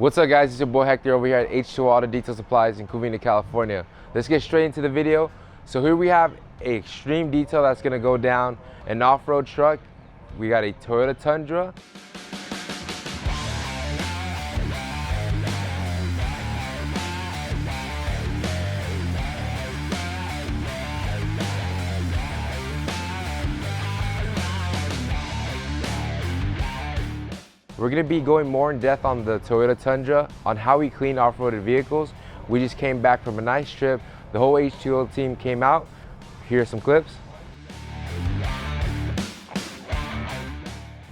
What's up guys, it's your boy Hector over here at H2O Auto Detail Supplies in Covina, California. Let's get straight into the video. So here we have an extreme detail that's gonna go down an off-road truck. We got a Toyota Tundra. We're gonna be going more in depth on the Toyota Tundra, on how we clean off-roaded vehicles. We just came back from a nice trip. The whole H2O team came out. Here are some clips.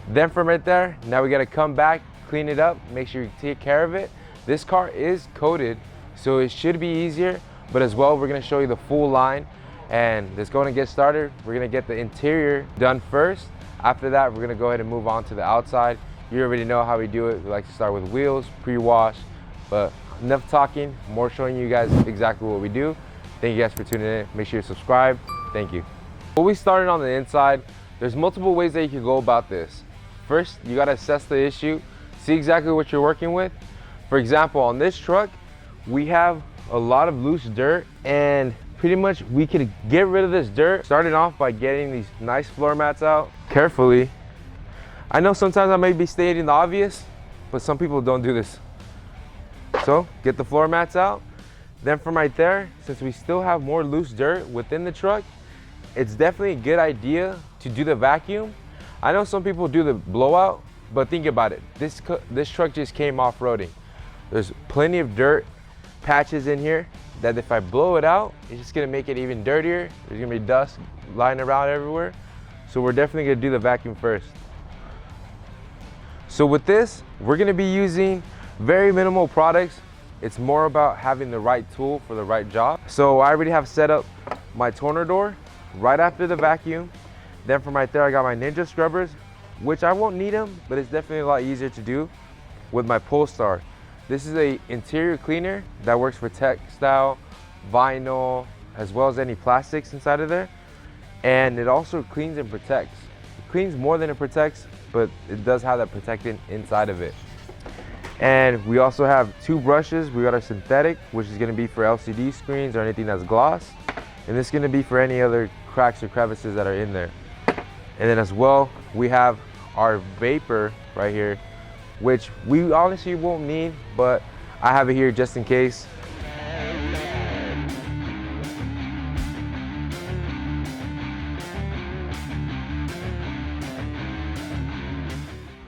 Then from right there, now we gotta come back, clean it up, make sure you take care of it. This car is coated, so it should be easier, but as well, we're gonna show you the full line. And let's go and get started. We're gonna get the interior done first. After that, we're gonna go ahead and move on to the outside. You already know how we do it. We like to start with wheels, pre-wash, but enough talking, more showing you guys exactly what we do. Thank you guys for tuning in. Make sure you subscribe. Thank you. Before we started on the inside, there's multiple ways that you can go about this. First, you gotta assess the issue, see exactly what you're working with. For example, on this truck, we have a lot of loose dirt, and pretty much we could get rid of this dirt, starting off by getting these nice floor mats out carefully. I know sometimes I may be stating the obvious, but some people don't do this. So get the floor mats out. Then from right there, since we still have more loose dirt within the truck, it's definitely a good idea to do the vacuum. I know some people do the blowout, but think about it. This truck just came off-roading. There's plenty of dirt patches in here that if I blow it out, it's just gonna make it even dirtier. There's gonna be dust lying around everywhere. So we're definitely gonna do the vacuum first. So with this, we're gonna be using very minimal products. It's more about having the right tool for the right job. So I already have set up my Tornador right after the vacuum. Then from right there, I got my Ninja scrubbers, which I won't need them, but it's definitely a lot easier to do with my Polestar. This is an interior cleaner that works for textile, vinyl, as well as any plastics inside of there. And it also cleans and protects. It cleans more than it protects, but it does have that protectant inside of it. And we also have two brushes. We got our synthetic, which is gonna be for LCD screens or anything that's gloss. And this is gonna be for any other cracks or crevices that are in there. And then as well, we have our vapor right here, which we honestly won't need, but I have it here just in case.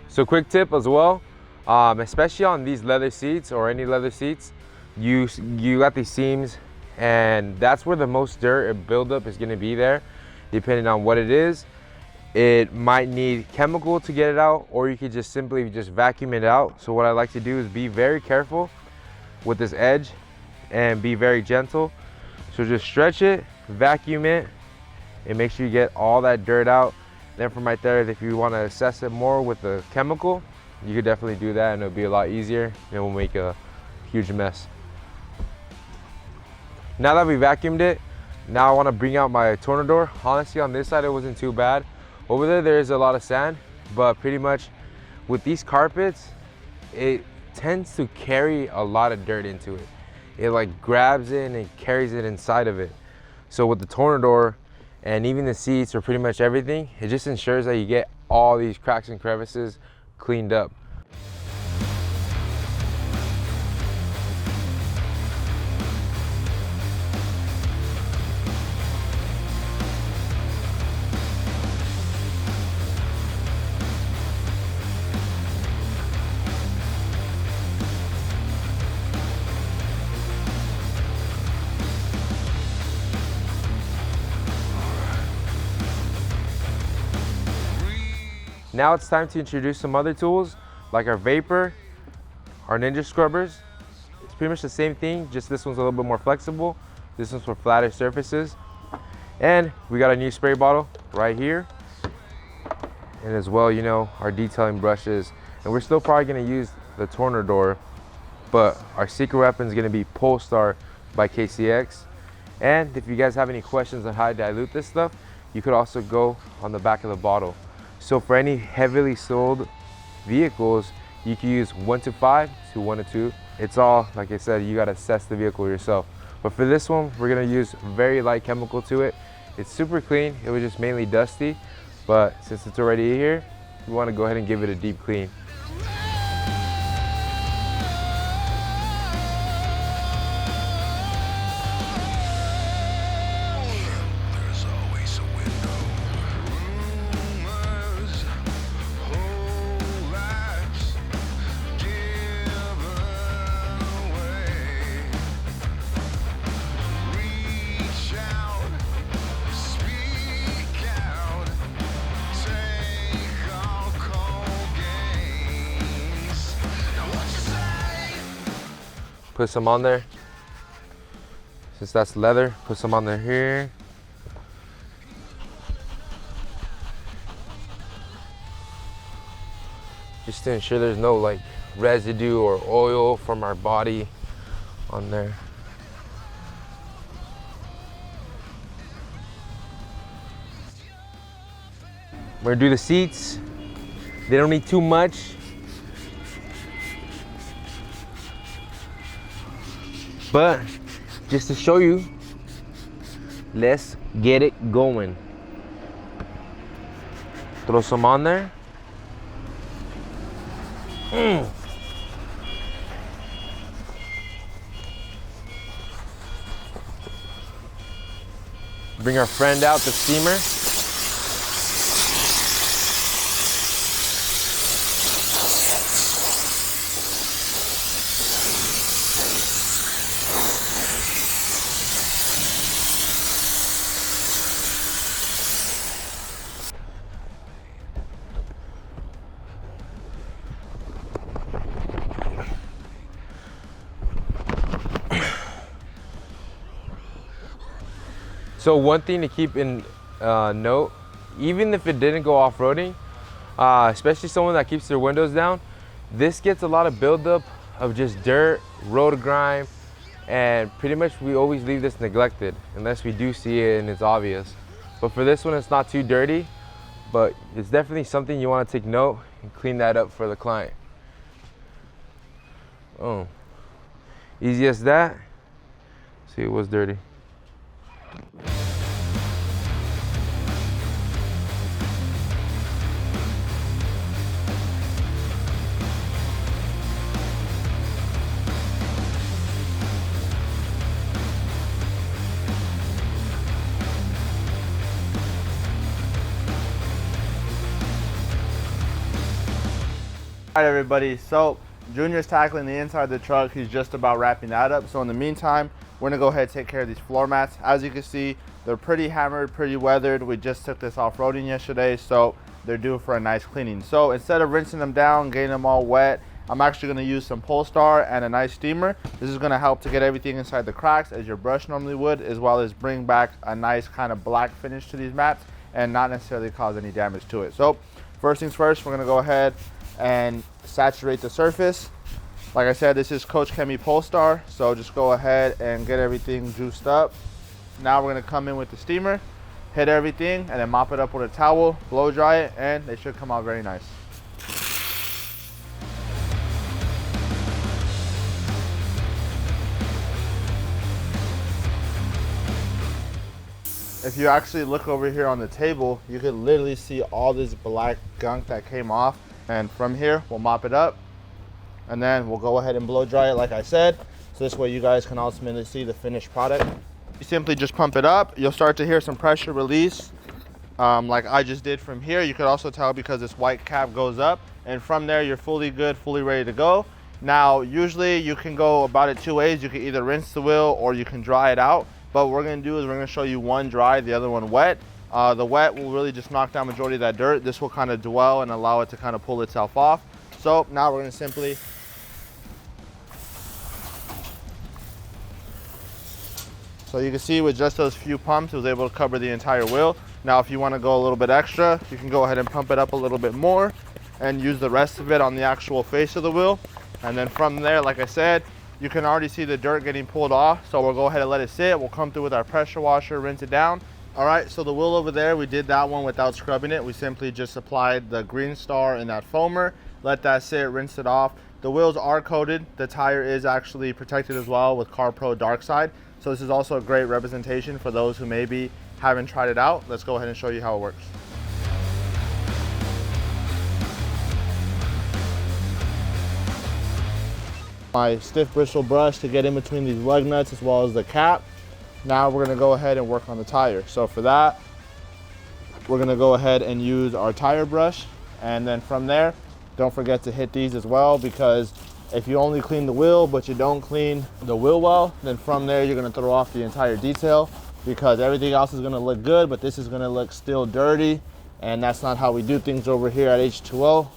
So quick tip as well, especially on these leather seats or any leather seats, you got these seams, and that's where the most dirt and buildup is gonna be there, depending on what it is. It might need chemical to get it out, or you could just simply vacuum it out. So what I like to do is be very careful with this edge and be very gentle. So just stretch it, vacuum it, and make sure you get all that dirt out. Then from right there, if you want to assess it more with the chemical, you could definitely do that, and it'll be a lot easier, and it will make a huge mess. Now that we vacuumed it, now I want to bring out my Tornador. Honestly, on this side, it wasn't too bad. Over there, there is a lot of sand, but pretty much with these carpets, it tends to carry a lot of dirt into it. It like grabs it and carries it inside of it. So with the Tornador, and even the seats or pretty much everything, it just ensures that you get all these cracks and crevices cleaned up. Now it's time to introduce some other tools like our vapor, our Ninja scrubbers. It's pretty much the same thing, just this one's a little bit more flexible. This one's for flatter surfaces. And we got a new spray bottle right here. And as well, you know, our detailing brushes. And we're still probably gonna use the Tornador, but our secret weapon is gonna be Polestar by KCX. And if you guys have any questions on how to dilute this stuff, you could also go on the back of the bottle. So for any heavily sold vehicles, You can use 1 to 5 to 1 to 2. It's all, like I said, you gotta assess the vehicle yourself. But for this one, we're gonna use very light chemical to it. It's super clean. It was just mainly dusty, but since it's already here, we wanna go ahead and give it a deep clean. Put some on there. Since that's leather, put some on there here. Just to ensure there's no like residue or oil from our body on there. We're gonna do the seats. They don't need too much. But just to show you, let's get it going. Throw some on there. Bring our friend out, the steamer. So one thing to keep in note, even if it didn't go off-roading, especially someone that keeps their windows down, this gets a lot of buildup of just dirt, road grime, and pretty much we always leave this neglected unless we do see it and it's obvious. But for this one, it's not too dirty, but it's definitely something you want to take note and clean that up for the client. Oh, easy as that. See, it was dirty. All right, everybody, so Junior's tackling the inside of the truck. He's just about wrapping that up. So in the meantime, we're gonna go ahead and take care of these floor mats. As you can see, they're pretty hammered, pretty weathered. We just took this off-roading yesterday, so they're due for a nice cleaning. So instead of rinsing them down, getting them all wet, I'm actually gonna use some Polestar and a nice steamer. This is gonna help to get everything inside the cracks as your brush normally would, as well as bring back a nice kind of black finish to these mats and not necessarily cause any damage to it. So first things first, we're gonna go ahead and saturate the surface. Like I said, this is Coach Chemi Polestar, so just go ahead and get everything juiced up. Now we're gonna come in with the steamer, hit everything, and then mop it up with a towel, blow dry it, and they should come out very nice. If you actually look over here on the table, you can literally see all this black gunk that came off. And from here, we'll mop it up, and then we'll go ahead and blow dry it like I said, so this way you guys can ultimately see the finished product. You simply just pump it up. You'll start to hear some pressure release, like I just did from here. You could also tell because this white cap goes up, and from there you're fully good, fully ready to go. Now, usually you can go about it two ways. You can either rinse the wheel or you can dry it out. But what we're gonna do is we're gonna show you one dry, the other one wet. The wet will really just knock down majority of that dirt. This will kind of dwell and allow it to kind of pull itself off. So now we're gonna simply so you can see with just those few pumps, it was able to cover the entire wheel. Now, if you want to go a little bit extra, you can go ahead and pump it up a little bit more and use the rest of it on the actual face of the wheel. And then from there, like I said, you can already see the dirt getting pulled off. So we'll go ahead and let it sit. We'll come through with our pressure washer, rinse it down. All right, so the wheel over there, we did that one without scrubbing it. We simply just applied the Green Star in that foamer. let that sit, rinse it off. The wheels are coated. The tire is actually protected as well with CarPro Dark Side. So this is also a great representation for those who maybe haven't tried it out. Let's go ahead and show you how it works. My stiff bristle brush to get in between these lug nuts as well as the cap. Now we're gonna go ahead and work on the tire. So for that, we're gonna go ahead and use our tire brush. And then from there, don't forget to hit these as well, because if you only clean the wheel but you don't clean the wheel well, then from there you're gonna throw off the entire detail, because everything else is gonna look good, but this is gonna look still dirty. And that's not how we do things over here at H2O.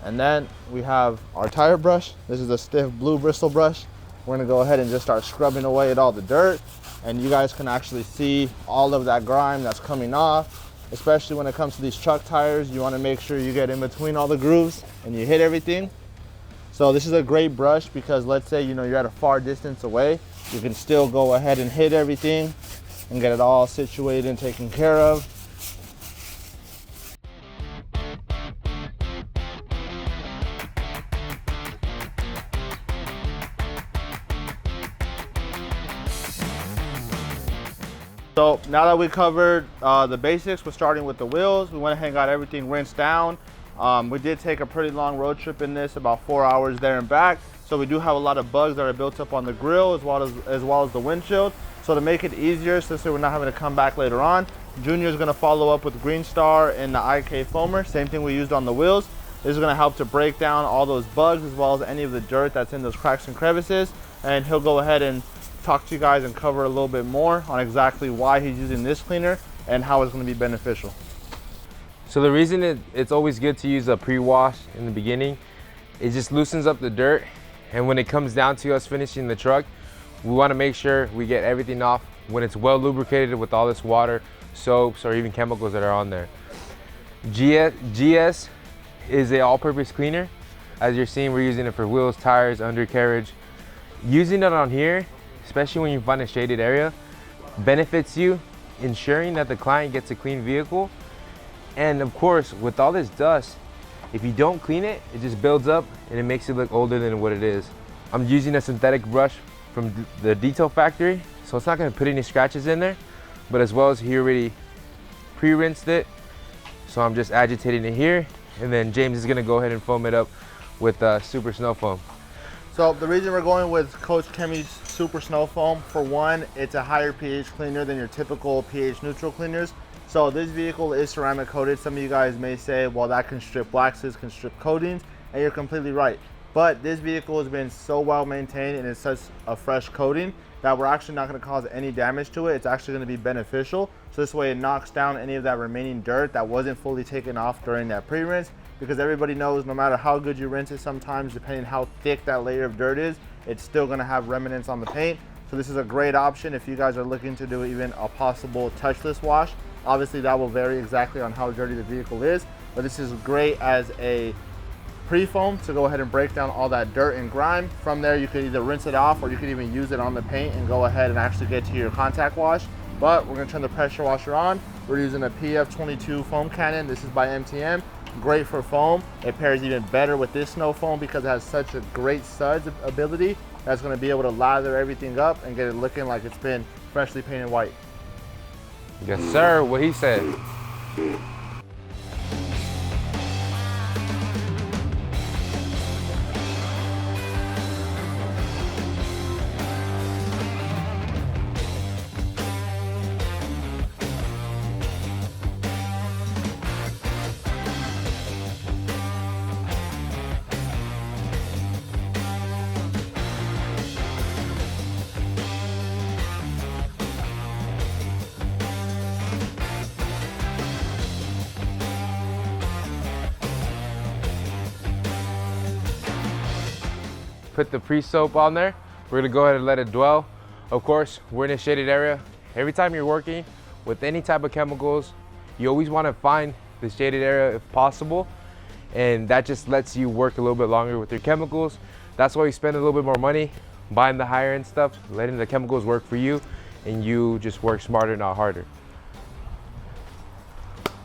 And then we have our tire brush. This is a stiff blue bristle brush. We're gonna go ahead and just start scrubbing away at all the dirt. And you guys can actually see all of that grime that's coming off, especially when it comes to these truck tires. You wanna make sure you get in between all the grooves and you hit everything. So this is a great brush because let's say you're at a far distance away, you can still go ahead and hit everything and get it all situated and taken care of. So now that we covered the basics, we're starting with the wheels. We went ahead and got everything rinsed down. We did take a pretty long road trip in this, about 4 hours there and back. So we do have a lot of bugs that are built up on the grill as well as the windshield. So to make it easier, since we're not having to come back later on, Junior is gonna follow up with Green Star and the IK foamer, same thing we used on the wheels. This is gonna help to break down all those bugs as well as any of the dirt that's in those cracks and crevices. And he'll go ahead and talk to you guys and cover a little bit more on exactly why he's using this cleaner and how it's going to be beneficial. So the reason it's always good to use a pre-wash in the beginning, it just loosens up the dirt, and when it comes down to us finishing the truck, we want to make sure we get everything off when it's well lubricated with all this water, soaps, or even chemicals that are on there. GS is an all-purpose cleaner. As you're seeing, we're using it for wheels, tires, undercarriage. Using it on here, especially when you find a shaded area, benefits you, ensuring that the client gets a clean vehicle. And of course, with all this dust, if you don't clean it, it just builds up and it makes it look older than what it is. I'm using a synthetic brush from the Detail Factory, so it's not gonna put any scratches in there, but as well as he already pre-rinsed it, so I'm just agitating it here, and then James is gonna go ahead and foam it up with Super Snow Foam. So the reason we're going with Coach Kemi's Super Snow Foam, for one, it's a higher pH cleaner than your typical pH neutral cleaners. So this vehicle is ceramic coated. Some of you guys may say, well, that can strip waxes, can strip coatings, and you're completely right. But this vehicle has been so well maintained and it's such a fresh coating that we're actually not gonna cause any damage to it. It's actually gonna be beneficial. So this way it knocks down any of that remaining dirt that wasn't fully taken off during that pre-rinse, because everybody knows no matter how good you rinse it, sometimes depending how thick that layer of dirt is, it's still gonna have remnants on the paint. So this is a great option if you guys are looking to do even a possible touchless wash. Obviously that will vary exactly on how dirty the vehicle is, but this is great as a pre-foam to go ahead and break down all that dirt and grime. From there, you could either rinse it off or you could even use it on the paint and go ahead and actually get to your contact wash. But we're gonna turn the pressure washer on. We're using a PF22 foam cannon. This is by MTM. Great for foam. It pairs even better with this snow foam because it has such a great suds ability that's gonna be able to lather everything up and get it looking like it's been freshly painted white. Yes, sir, what he said. Put the pre-soap on there. We're gonna go ahead and let it dwell. Of course, we're in a shaded area. Every time you're working with any type of chemicals, you always wanna find the shaded area if possible. And that just lets you work a little bit longer with your chemicals. That's why you spend a little bit more money buying the higher end stuff, letting the chemicals work for you, and you just work smarter, not harder.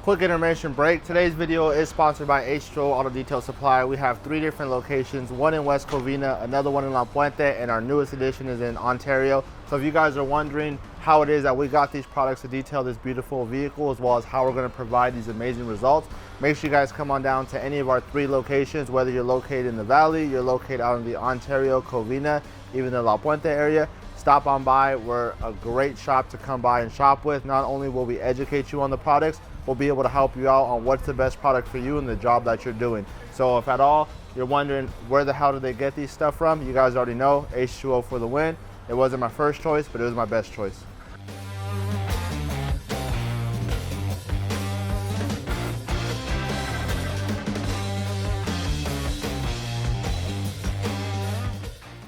Quick intermission break. Today's video is sponsored by H2O Auto Detail Supply. We have 3 different locations, one in West Covina, another one in La Puente, and our newest addition is in Ontario. So if you guys are wondering how it is that we got these products to detail this beautiful vehicle, as well as how we're going to provide these amazing results, make sure you guys come on down to any of our 3 locations, whether you're located in the Valley, you're located out in the Ontario, Covina, even the La Puente area. Stop on by. We're a great shop to come by and shop with. Not only will we educate you on the products, we'll be able to help you out on what's the best product for you and the job that you're doing. So if at all you're wondering where the hell did they get these stuff from, you guys already know, H2O for the win. It wasn't my first choice, but it was my best choice.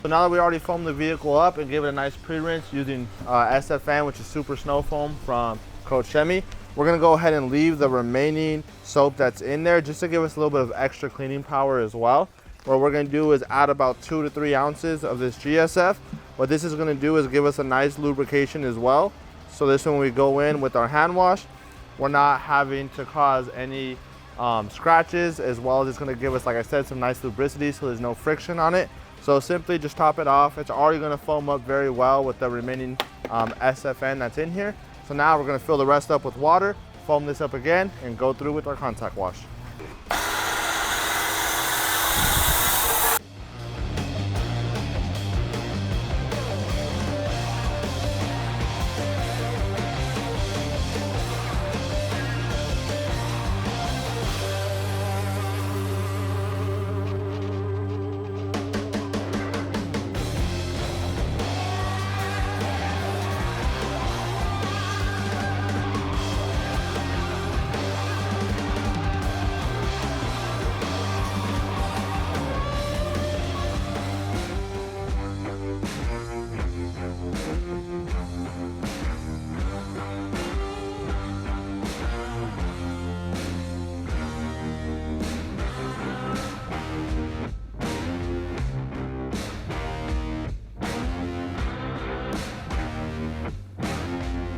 So now that we already foamed the vehicle up and gave it a nice pre-rinse using SFN, which is Super Snow Foam from Coach Shemi, we're gonna go ahead and leave the remaining soap that's in there just to give us a little bit of extra cleaning power as well. What we're gonna do is add about 2 to 3 ounces of this GSF. What this is gonna do is give us a nice lubrication as well. So this when we go in with our hand wash, we're not having to cause any scratches, as well as it's gonna give us, like I said, some nice lubricity so there's no friction on it. So simply just top it off. It's already gonna foam up very well with the remaining SFN that's in here. So now we're gonna fill the rest up with water, foam this up again, and go through with our contact wash.